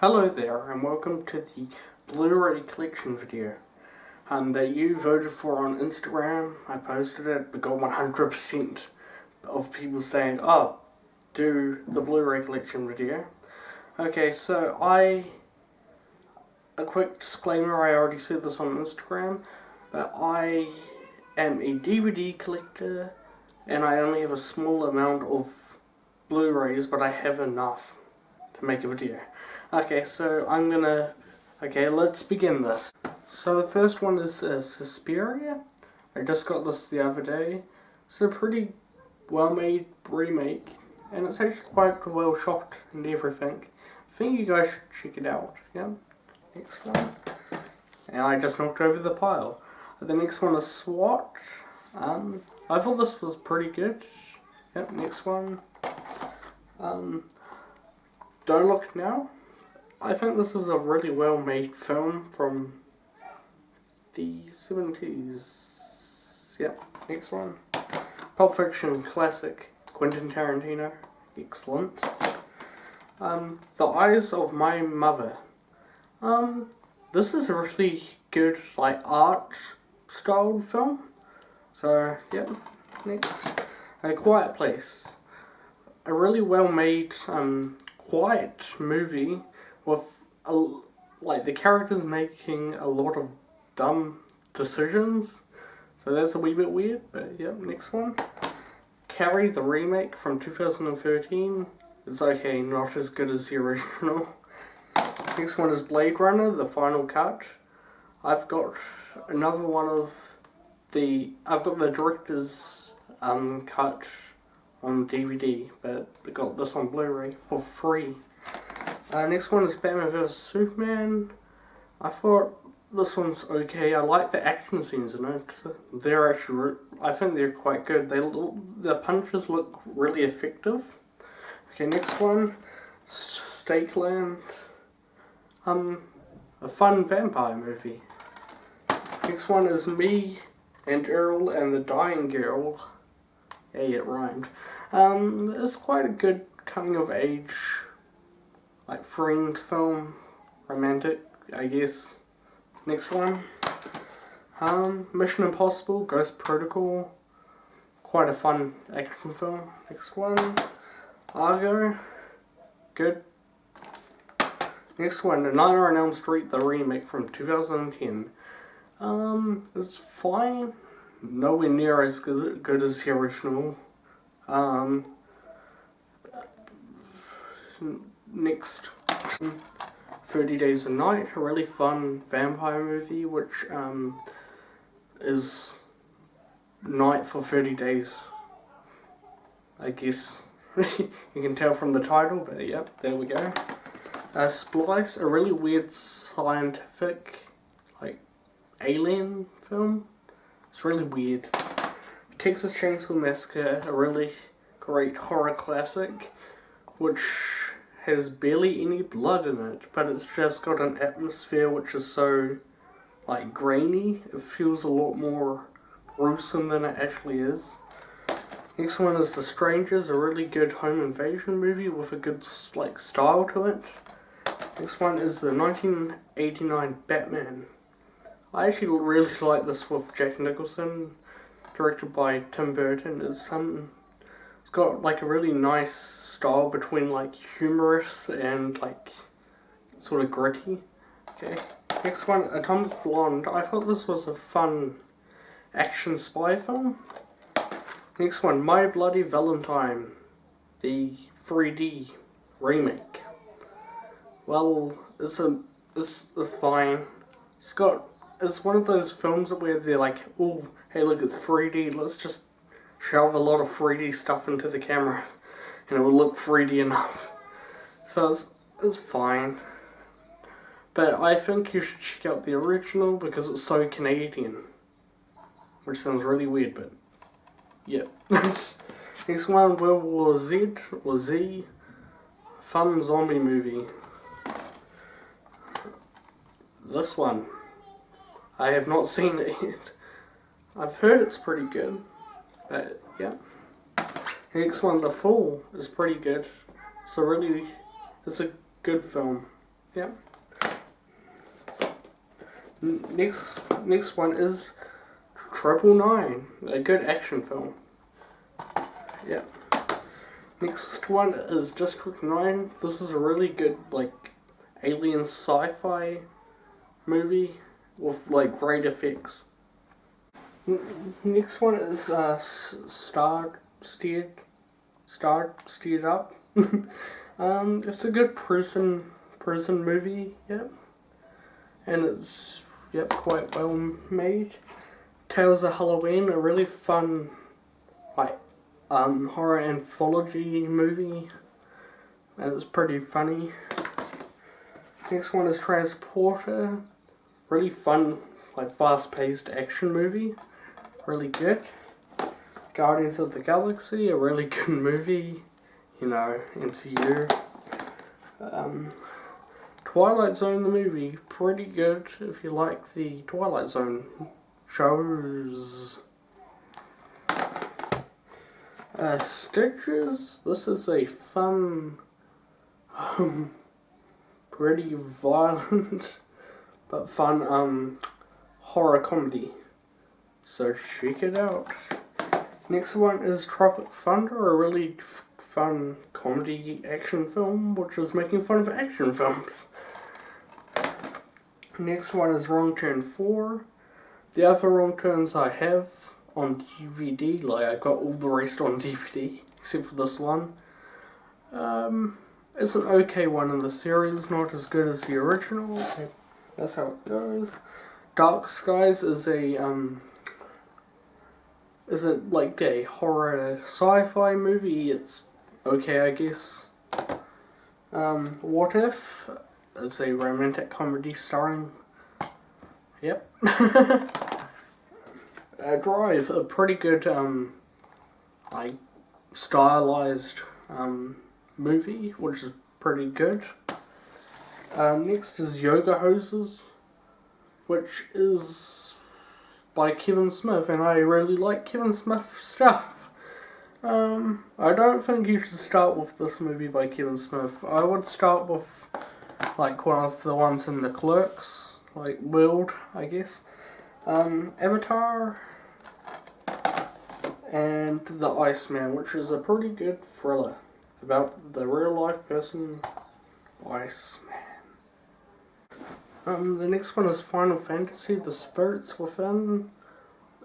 Hello there and welcome to the Blu-ray collection video that you voted for on Instagram. I posted it, but got 100% of people saying, oh, do the Blu-ray collection video. Okay, so a quick disclaimer, I already said this on Instagram, but I am a DVD collector and I only have a small amount of Blu-rays, but I have enough to make a video. Okay, so let's begin this. So the first one is Suspiria. I just got this the other day. It's a pretty well-made remake, and it's actually quite well shot and everything. I think you guys should check it out. Yeah. Next one. And I just knocked over the pile. The next one is SWAT. I thought this was pretty good. Yep. Next one. Don't Look Now. I think this is a really well-made film from the 70s. Yep, next one. Pulp Fiction classic, Quentin Tarantino. Excellent. The Eyes of My Mother. This is a really good, art-styled film. So, yep, next. A Quiet Place. A really well-made, quiet movie with the characters making a lot of dumb decisions, so that's a wee bit weird, but yep. Next one. Carrie, the remake from 2013. It's okay, not as good as the original. Next one is Blade Runner, the final cut. I've got another one of I've got the director's cut on DVD, but I got this on Blu-ray for free. Next one is Batman vs Superman. I thought this one's okay. I like the action scenes in it. They're actually, I think they're quite good. The punches look really effective. Okay, next one, Stakeland. A fun vampire movie. Next one is Me and Earl and the Dying Girl. Hey, it rhymed. It's quite a good coming of age, friend film, romantic, I guess. Next one. Mission Impossible, Ghost Protocol. Quite a fun action film. Next one. Argo. Good. Next one, Nightmare on Elm Street, the remake from 2010. It's fine. Nowhere near as good as the original. Next, 30 Days a Night, a really fun vampire movie, which is night for 30 days, I guess. You can tell from the title, but yep, there we go. Splice, a really weird scientific, alien film. It's really weird. Texas Chainsaw Massacre, a really great horror classic, which has barely any blood in it, but it's just got an atmosphere which is so, grainy. It feels a lot more gruesome than it actually is. Next one is The Strangers, a really good home invasion movie with a good, style to it. Next one is the 1989 Batman. I actually really like this with Jack Nicholson, directed by Tim Burton. It's got a really nice style between humorous and sort of gritty. Okay. Next one, Atomic Blonde. I thought this was a fun action spy film. Next one, My Bloody Valentine, the 3D remake. Well, it's fine. It's one of those films where they're oh, hey look, it's 3D, let's just shove a lot of 3D stuff into the camera and it will look 3D enough. So it's fine. But I think you should check out the original because it's so Canadian. Which sounds really weird, but yep. Next one, World War Z or Z. Fun zombie movie. This one. I have not seen it yet. I've heard it's pretty good, but yeah. Next one, The Fall, is pretty good. It's a good film. Yep. Next one is 999, a good action film. Yep. Next one is District 9. This is a really good, like, alien sci-fi movie with, like, great effects. Next one is Star Steered Up. It's a good prison movie, yep. And it's, yep, quite well made. Tales of Halloween, a really fun, like, horror anthology movie, and it's pretty funny. Next one is Transporter, really fun, like, fast-paced action movie, really good. Guardians of the Galaxy, a really good movie, you know, MCU. Twilight Zone the movie, pretty good if you like the Twilight Zone shows. Stitches, this is a fun, pretty violent, but fun horror comedy, so check it out. Next one is Tropic Thunder, a really fun comedy action film, which is making fun of action films. Next one is Wrong Turn 4. The other Wrong Turns I have on DVD, like I got all the rest on DVD, except for this one. It's an okay one in the series, not as good as the original. That's how it goes. Dark Skies is like a horror sci-fi movie. It's okay, I guess. What If? It's a romantic comedy starring, yep. Drive, a pretty good, like, stylized, movie, which is pretty good. Next is Yoga Hoses, which is by Kevin Smith, and I really like Kevin Smith stuff. I don't think you should start with this movie by Kevin Smith. I would start with, like, one of the ones in the Clerks, like, world, I guess. Avatar, and The Iceman, which is a pretty good thriller about the real life person, Iceman. The next one is Final Fantasy, The Spirits Within.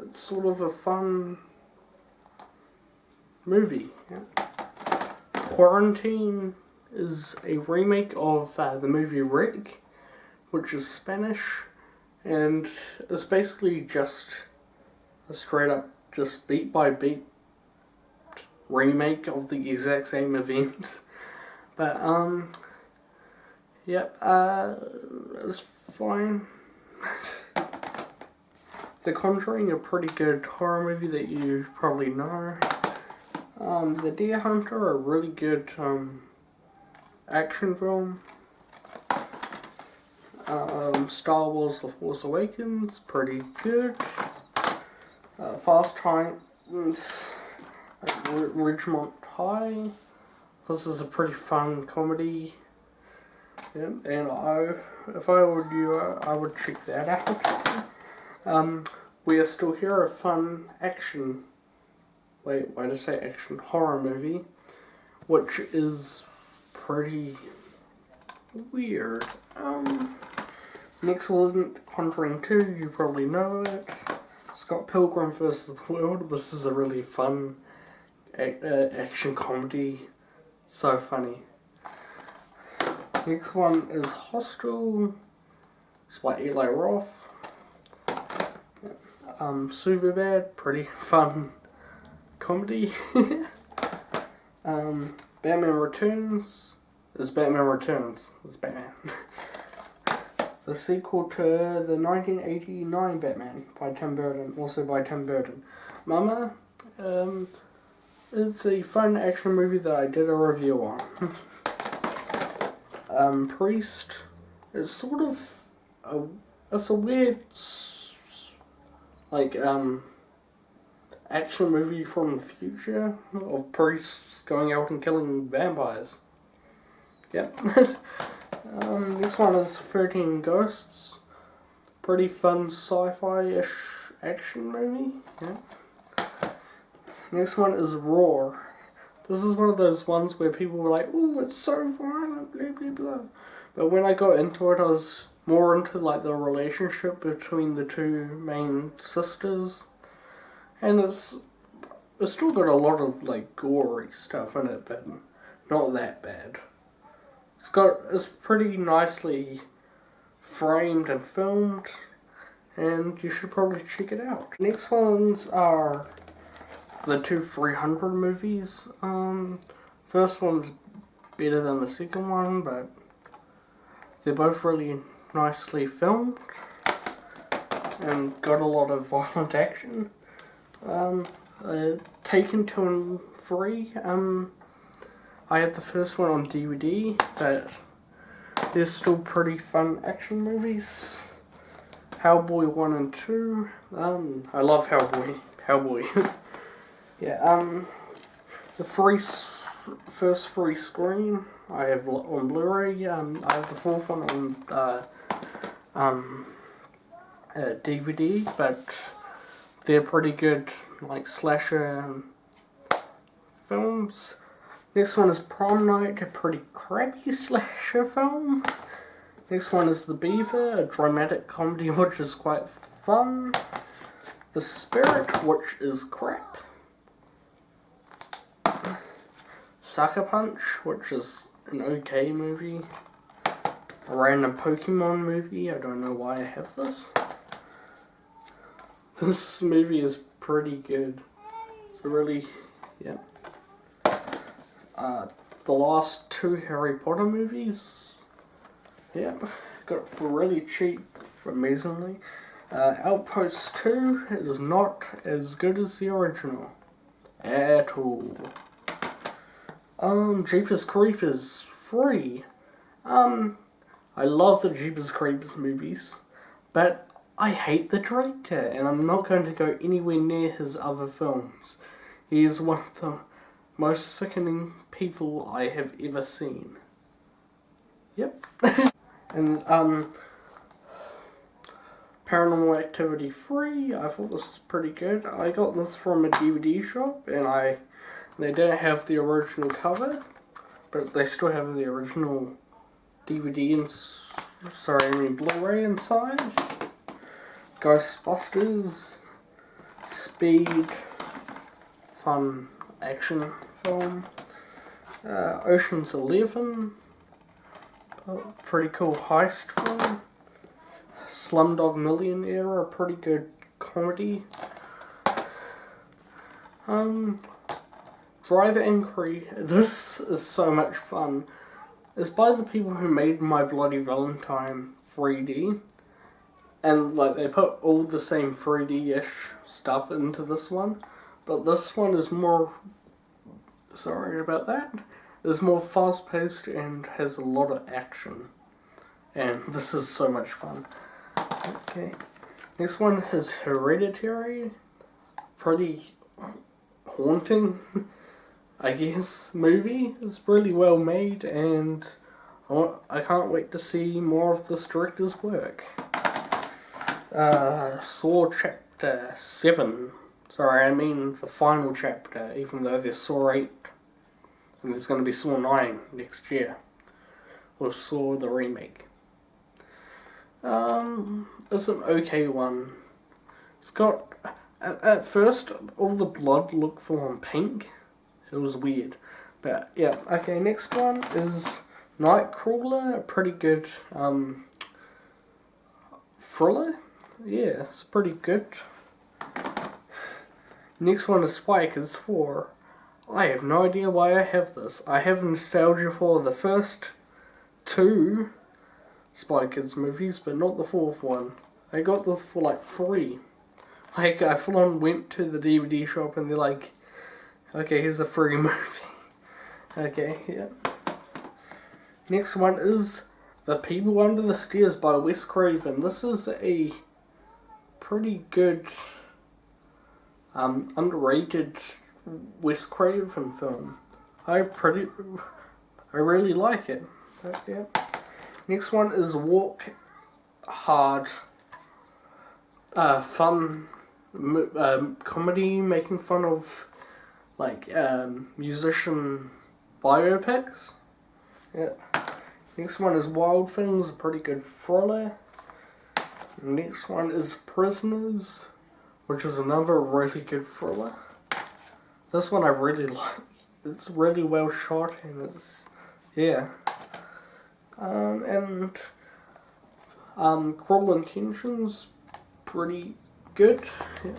It's sort of a fun movie. Yeah. Quarantine is a remake of the movie Rick, which is Spanish, and it's basically just a straight up, just beat by beat remake of the exact same events. But yep, it's fine. The Conjuring, a pretty good horror movie that you probably know. The Deer Hunter, a really good action film. Star Wars The Force Awakens, pretty good. Fast Times at Ridgemont High. This is a pretty fun comedy. Yeah, and if I were you, I would check that out. We Are Still Here, a fun action, why did I say action, horror movie, which is pretty weird. Next one, Conjuring 2, you probably know it. Scott Pilgrim vs. the World, this is a really fun action comedy, so funny. Next one is Hostel, it's by Eli Roth. Superbad, pretty fun comedy. Batman Returns is Batman Returns. It's Batman. The sequel to the 1989 Batman by Tim Burton, also by Tim Burton. Mama, it's a fun action movie that I did a review on. Priest is sort of it's a weird, like, action movie from the future of priests going out and killing vampires. Yep. This one is 13 Ghosts. Pretty fun sci-fi-ish action movie. Yeah. Next one is Roar. This is one of those ones where people were like, "Ooh, it's so violent, blah blah blah." But when I got into it, I was more into like the relationship between the two main sisters, and it's still got a lot of like gory stuff in it, but not that bad. It's pretty nicely framed and filmed, and you should probably check it out. Next ones are the two 300 movies. First one's better than the second one, but they're both really nicely filmed and got a lot of violent action. Taken 2 and 3. I have the first one on DVD, but they're still pretty fun action movies. Hellboy 1 and 2. I love Hellboy. Yeah, the first free screen I have on Blu-ray. I have the fourth one on DVD, but they're pretty good, like slasher films. Next one is Prom Night, a pretty crappy slasher film. Next one is The Beaver, a dramatic comedy which is quite fun. The Spirit, which is crap. Sucker Punch, which is an okay movie. A random Pokemon movie, I don't know why I have this. This movie is pretty good. It's really, yeah. The last 2 Harry Potter movies, yeah, got it for really cheap, amazingly. Outpost 2 is not as good as the original at all. Jeepers Creepers 3. I love the Jeepers Creepers movies, but I hate the director, and I'm not going to go anywhere near his other films. He is one of the most sickening people I have ever seen. Yep. And, Paranormal Activity 3, I thought this was pretty good. I got this from a DVD shop, and they didn't have the original cover, but they still have the original DVD and Blu-ray inside. Ghostbusters, Speed, fun action film. Ocean's 11, a pretty cool heist film. Slumdog Millionaire, a pretty good comedy. Driver Inquiry, this is so much fun. It's by the people who made My Bloody Valentine 3D. And like they put all the same 3D-ish stuff into this one. But this one is more, sorry about that, is more fast-paced and has a lot of action. And this is so much fun. Okay. Next one is Hereditary. Pretty haunting, I guess, movie. It's really well made, and I can't wait to see more of this director's work. Saw Chapter 7. Sorry, I mean the final chapter, even though there's Saw 8. And there's going to be Saw 9 next year. Or Saw the remake. It's an okay one. It's got, at first, all the blood looked full on pink. It was weird. But, yeah. Okay, next one is Nightcrawler. A pretty good, thriller. Yeah, it's pretty good. Next one is Spikers 4. I have no idea why I have this. I have nostalgia for the first 2 Spy Kids movies, but not the 4th one. I got this for like free. Like, I full on went to the DVD shop and they're like, okay, here's a free movie. Okay, yeah. Next one is The People Under the Stairs by Wes Craven. This is a pretty good, underrated Wes Craven film. I really like it. But, yeah. Next one is Walk Hard. Fun comedy making fun of like musician biopics. Yeah. Next one is Wild Things, a pretty good thriller. Next one is Prisoners, which is another really good thriller. This one I really like. It's really well shot and it's, yeah. Cruel Intentions, pretty good. Yeah.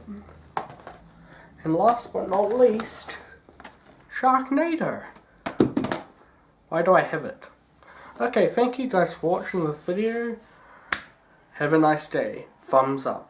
And last but not least, Sharknado. Why do I have it? Okay, thank you guys for watching this video. Have a nice day. Thumbs up.